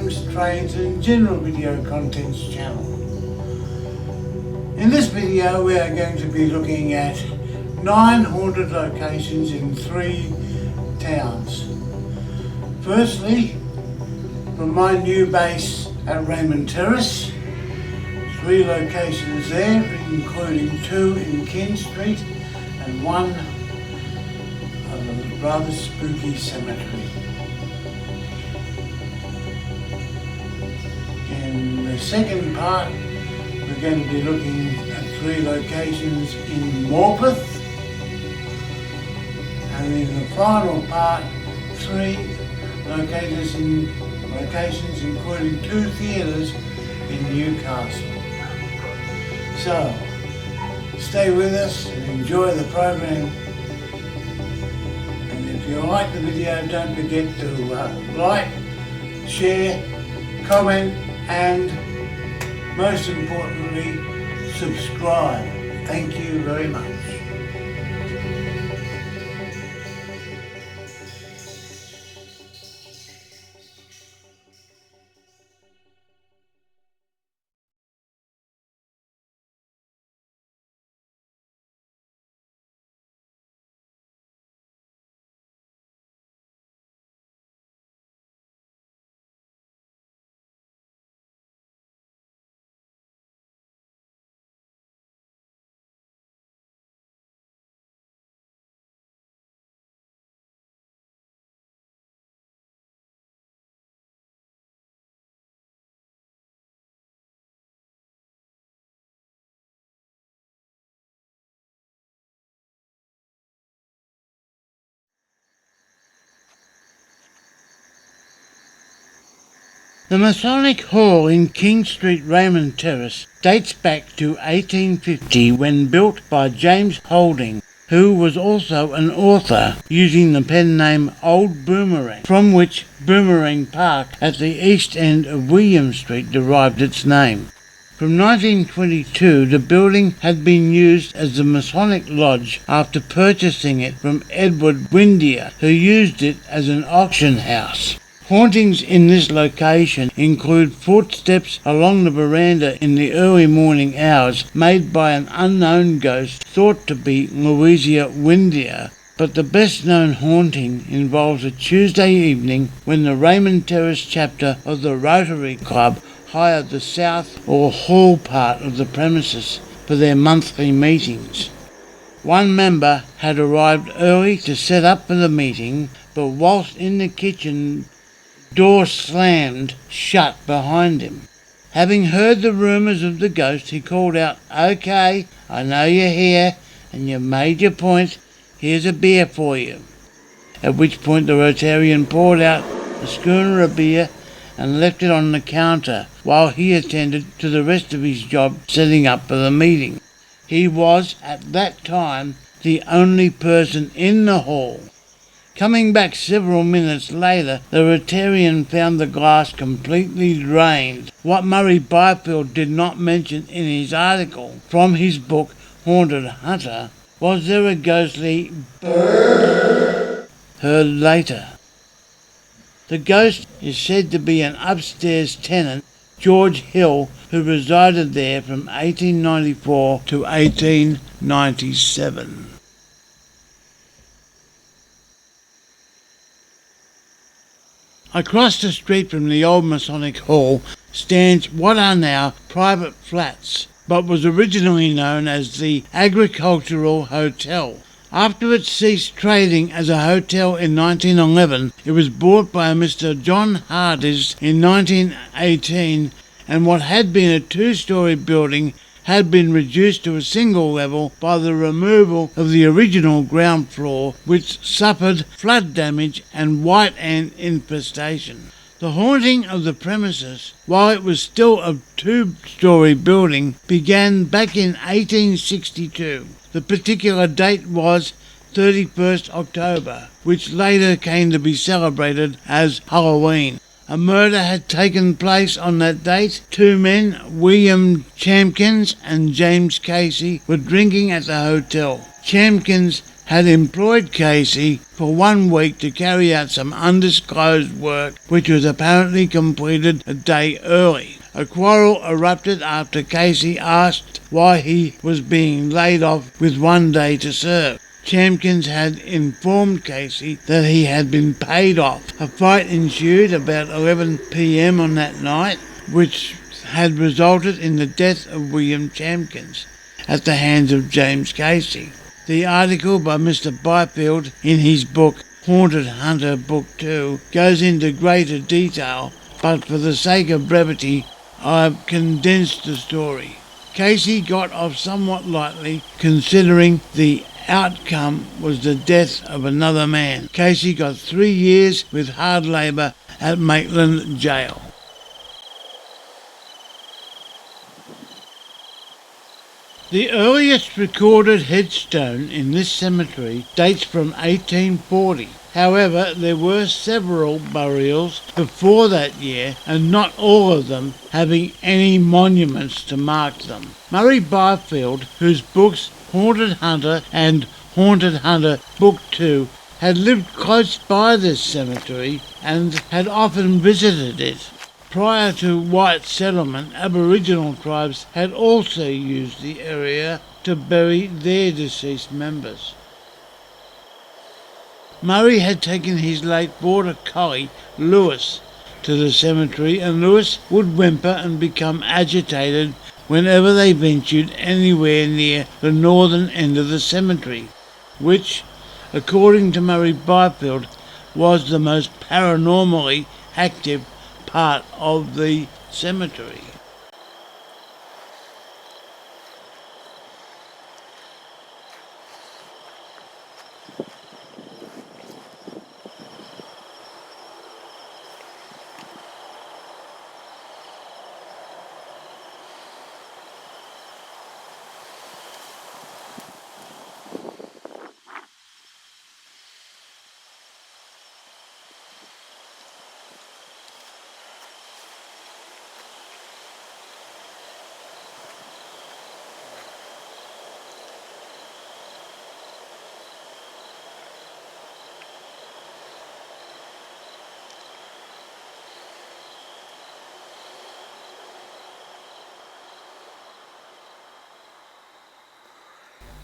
Trams, Trains and General Video Contents channel. In this video we are going to be looking at 9 haunted locations in 3 towns. Firstly, from my new base at Raymond Terrace, 3 locations there, including 2 in King Street and 1 of a rather spooky cemetery. In the second part, we're going to be looking at 3 locations in Morpeth, and in the final part, 3 locations including 2 theatres in Newcastle. So, stay with us and enjoy the program. And if you like the video, don't forget to like, share, comment, and most importantly, subscribe. Thank you very much. The Masonic Hall in King Street, Raymond Terrace dates back to 1850 when built by James Holding, who was also an author, using the pen name Old Boomerang, from which Boomerang Park at the east end of William Street derived its name. From 1922, the building had been used as the Masonic Lodge after purchasing it from Edward Windeyer, who used it as an auction house. Hauntings in this location include footsteps along the veranda in the early morning hours made by an unknown ghost thought to be Louisa Windeyer, but the best known haunting involves a Tuesday evening when the Raymond Terrace chapter of the Rotary Club hired the south or hall part of the premises for their monthly meetings. One member had arrived early to set up for the meeting, but whilst in the kitchen, door slammed shut behind him. Having heard the rumours of the ghost, he called out, "Okay, I know you're here and you've made your point. Here's a beer for you." At which point the Rotarian poured out a schooner of beer and left it on the counter while he attended to the rest of his job setting up for the meeting. He was, at that time, the only person in the hall. Coming back several minutes later, the Rotarian found the glass completely drained. What Murray Byfield did not mention in his article from his book Haunted Hunter was there a ghostly brrr heard later. The ghost is said to be an upstairs tenant, George Hill, who resided there from 1894 to 1897. Across the street from the Old Masonic Hall stands what are now private flats, but was originally known as the Agricultural Hotel. After it ceased trading as a hotel in 1911, it was bought by Mr. John Hardys in 1918, and what had been a 2-storey building had been reduced to a single level by the removal of the original ground floor, which suffered flood damage and white ant infestation. The haunting of the premises, while it was still a 2-storey building, began back in 1862. The particular date was 31st October, which later came to be celebrated as Halloween. A murder had taken place on that date. 2 men, William Champkins and James Casey, were drinking at the hotel. Champkins had employed Casey for 1 week to carry out some undisclosed work which was apparently completed a day early. A quarrel erupted after Casey asked why he was being laid off with 1 day to serve. Champkins had informed Casey that he had been paid off. A fight ensued about 11 p.m. on that night, which had resulted in the death of William Champkins at the hands of James Casey. The article by Mr. Byfield in his book Haunted Hunter Book 2 goes into greater detail, but for the sake of brevity, I've condensed the story. Casey got off somewhat lightly, considering the outcome was the death of another man. Casey got 3 years with hard labour at Maitland Jail. The earliest recorded headstone in this cemetery dates from 1840. However, there were several burials before that year, and not all of them having any monuments to mark them. Murray Byfield, whose books Haunted Hunter and Haunted Hunter Book 2 had lived close by this cemetery and had often visited it. Prior to white settlement, Aboriginal tribes had also used the area to bury their deceased members. Murray had taken his late border collie, Lewis, to the cemetery, and Lewis would whimper and become agitated whenever they ventured anywhere near the northern end of the cemetery, which, according to Murray Byfield, was the most paranormally active part of the cemetery.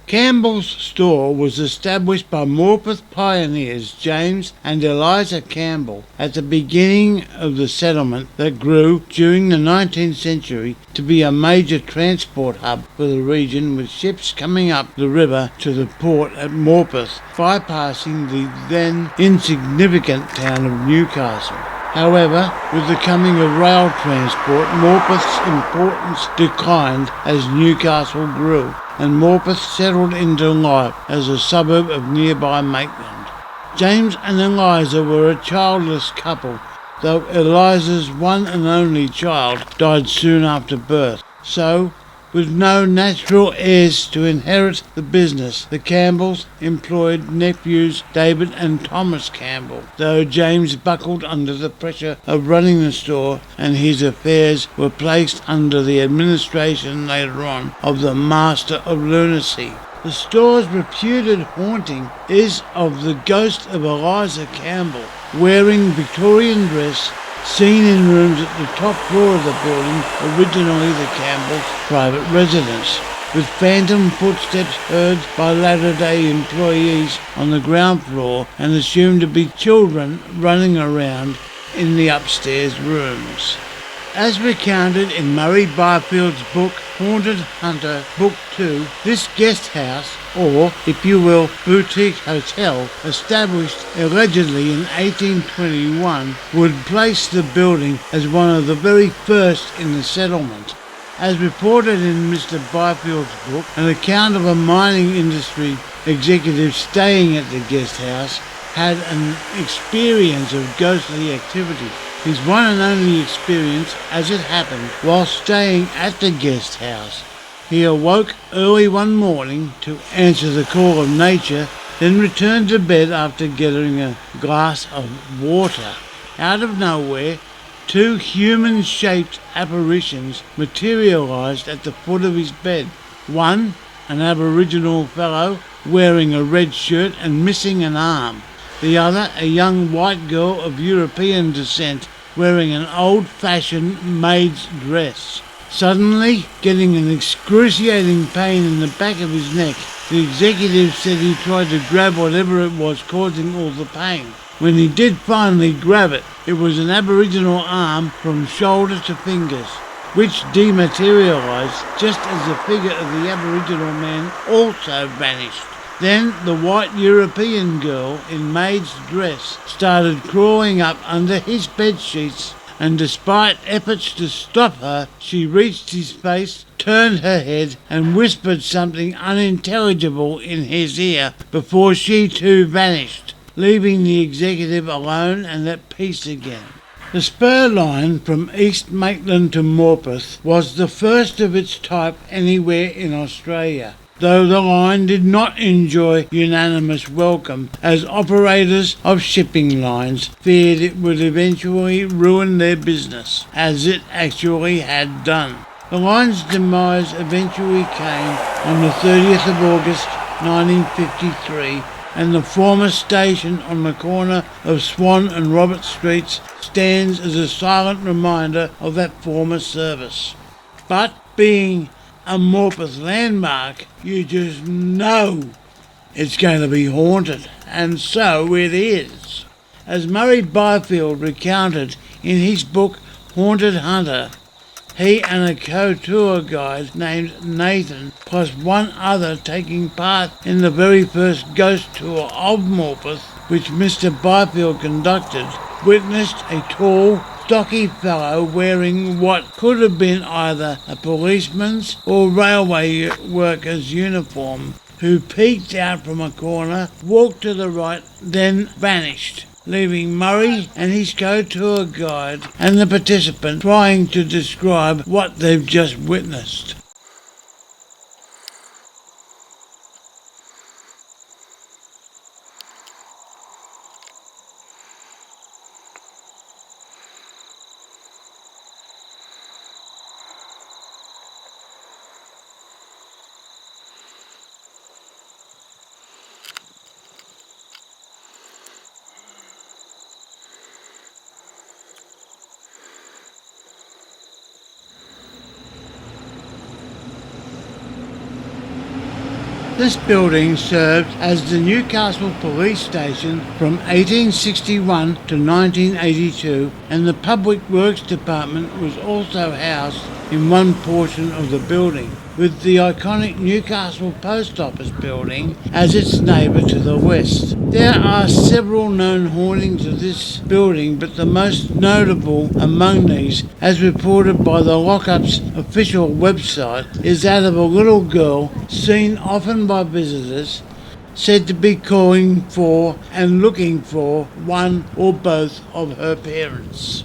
Campbell's store was established by Morpeth pioneers James and Eliza Campbell at the beginning of the settlement that grew during the 19th century to be a major transport hub for the region, with ships coming up the river to the port at Morpeth, bypassing the then insignificant town of Newcastle. However, with the coming of rail transport, Morpeth's importance declined as Newcastle grew, and Morpeth settled into life as a suburb of nearby Maitland. James and Eliza were a childless couple, though Eliza's one and only child died soon after birth. So, with no natural heirs to inherit the business, the Campbells employed nephews David and Thomas Campbell, though James buckled under the pressure of running the store and his affairs were placed under the administration later on of the Master of Lunacy. The store's reputed haunting is of the ghost of Eliza Campbell, wearing Victorian dress, seen in rooms at the top floor of the building, originally the Campbell's private residence, with phantom footsteps heard by latter-day employees on the ground floor and assumed to be children running around in the upstairs rooms. As recounted in Murray Byfield's book Haunted Hunter Book 2, this guest house, or, if you will, boutique hotel, established allegedly in 1821, would place the building as one of the very first in the settlement. As reported in Mr. Byfield's book, an account of a mining industry executive staying at the guest house had an experience of ghostly activity. His one and only experience, as it happened, while staying at the guest house. He awoke early one morning to answer the call of nature, then returned to bed after getting a glass of water. Out of nowhere, 2 human-shaped apparitions materialized at the foot of his bed. One, an Aboriginal fellow wearing a red shirt and missing an arm. The other, a young white girl of European descent, wearing an old-fashioned maid's dress. Suddenly, getting an excruciating pain in the back of his neck, the executive said he tried to grab whatever it was causing all the pain. When he did finally grab it, it was an Aboriginal arm from shoulder to fingers, which dematerialised just as the figure of the Aboriginal man also vanished. Then the white European girl in maid's dress started crawling up under his bed sheets, and despite efforts to stop her, she reached his face, turned her head and whispered something unintelligible in his ear before she too vanished, leaving the executive alone and at peace again. The spur line from East Maitland to Morpeth was the first of its type anywhere in Australia, though the line did not enjoy unanimous welcome, as operators of shipping lines feared it would eventually ruin their business, as it actually had done. The line's demise eventually came on the 30th of August 1953, and the former station on the corner of Swan and Robert Streets stands as a silent reminder of that former service. But being a Morpeth landmark, you just know it's going to be haunted, and so it is. As Murray Byfield recounted in his book Haunted Hunter, he and a co-tour guide named Nathan, plus one other taking part in the very first ghost tour of Morpeth, which Mr. Byfield conducted, witnessed a tall, stocky fellow wearing what could have been either a policeman's or railway worker's uniform, who peeked out from a corner, walked to the right, then vanished, leaving Murray and his co-tour guide and the participant trying to describe what they've just witnessed. This building served as the Newcastle Police Station from 1861 to 1982, and the Public Works Department was also housed in one portion of the building, with the iconic Newcastle Post Office building as its neighbour to the west. There are several known hauntings of this building, but the most notable among these, as reported by the Lockup's official website, is that of a little girl seen often by visitors, said to be calling for and looking for one or both of her parents.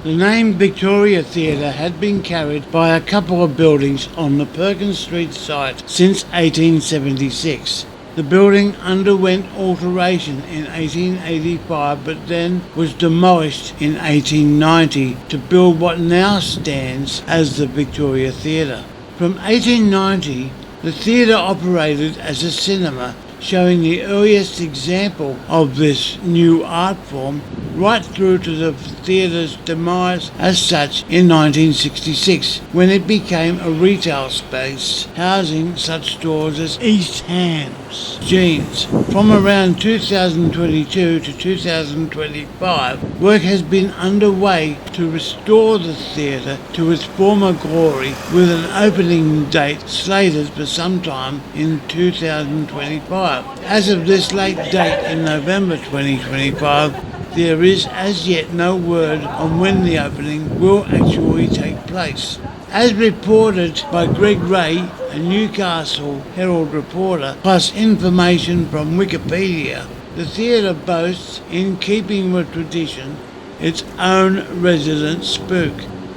The name Victoria Theatre had been carried by a couple of buildings on the Perkins Street site since 1876. The building underwent alteration in 1885 but then was demolished in 1890 to build what now stands as the Victoria Theatre. From 1890, the theatre operated as a cinema, showing the earliest example of this new art form right through to the theatre's demise as such in 1966, when it became a retail space housing such stores as East Ham's Jeans. From around 2022 to 2025, work has been underway to restore the theatre to its former glory, with an opening date slated for sometime in 2025. As of this late date in November 2025, there is as yet no word on when the opening will actually take place. As reported by Greg Ray, a Newcastle Herald reporter, plus information from Wikipedia, the theatre boasts, in keeping with tradition, its own resident spook.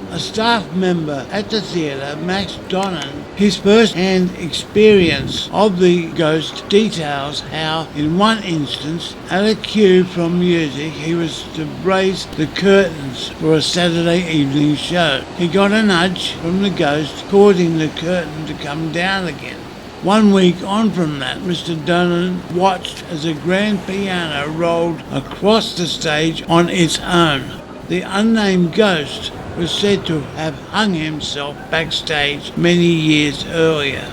A staff member at the theatre, Max Donnan, his first-hand experience of the ghost details how, in one instance, at a cue from music, he was to raise the curtains for a Saturday evening show. He got a nudge from the ghost, causing the curtain to come down again. 1 week on from that, Mr. Donnan watched as a grand piano rolled across the stage on its own. The unnamed ghost was said to have hung himself backstage many years earlier.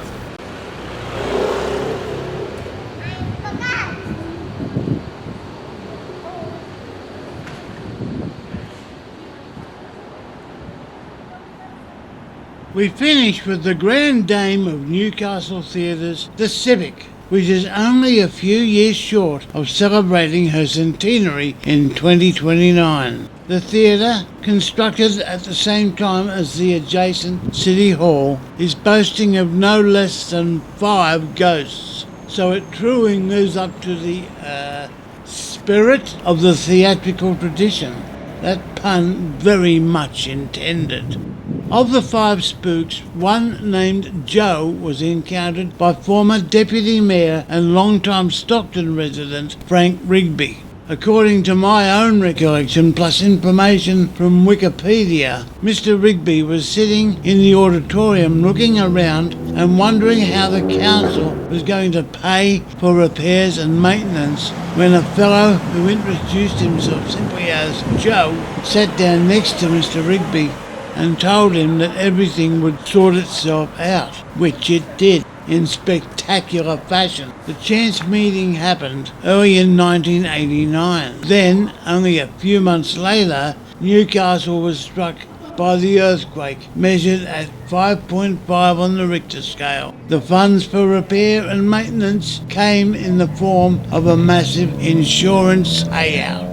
We finish with the grand dame of Newcastle theatres, the Civic, which is only a few years short of celebrating her centenary in 2029. The theatre, constructed at the same time as the adjacent City Hall, is boasting of no less than 5 ghosts, so it truly lives up to the spirit of the theatrical tradition. That pun very much intended. Of the 5 spooks, one named Joe was encountered by former Deputy Mayor and long-time Stockton resident Frank Rigby. According to my own recollection, plus information from Wikipedia, Mr. Rigby was sitting in the auditorium looking around and wondering how the council was going to pay for repairs and maintenance when a fellow who introduced himself simply as Joe sat down next to Mr. Rigby and told him that everything would sort itself out, which it did in spectacular fashion. The chance meeting happened early in 1989. Then, only a few months later, Newcastle was struck by the earthquake, measured at 5.5 on the Richter scale. The funds for repair and maintenance came in the form of a massive insurance payout.